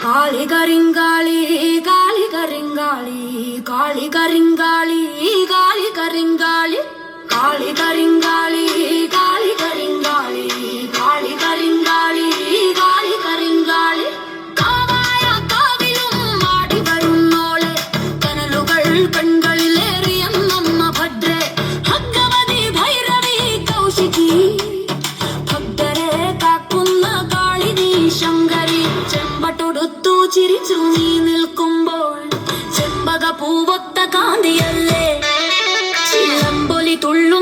കാളി കരിങ്കാളി കാളി കരിങ്കാളി കാളി കരിങ്കാളി കാളി കരിങ്കാളി കാളി കരിങ്കാളി കാളി കരിങ്കാളി കാളി കരിങ്കാളി കാളി കരിങ്കാളി കാവായ കാവിലും ആടി വരുന്നോളെ കനലുകൾ കൺകളിലേറിയ നമ്മ ഭദ്രെ ഭഗവതി ഭൈരവി കൗശികി ഭക്തരെ കാക്കുന്ന കാളിനി ശങ്കരി ചെമ്പട്ടൊടുത്തു ചിരിച്ചു നീ നിൽക്കുമ്പോൾ ചെമ്പക പൂവൊത്ത കാന്തിയല്ലേ ചിലമ്പൊലി തുള്ളു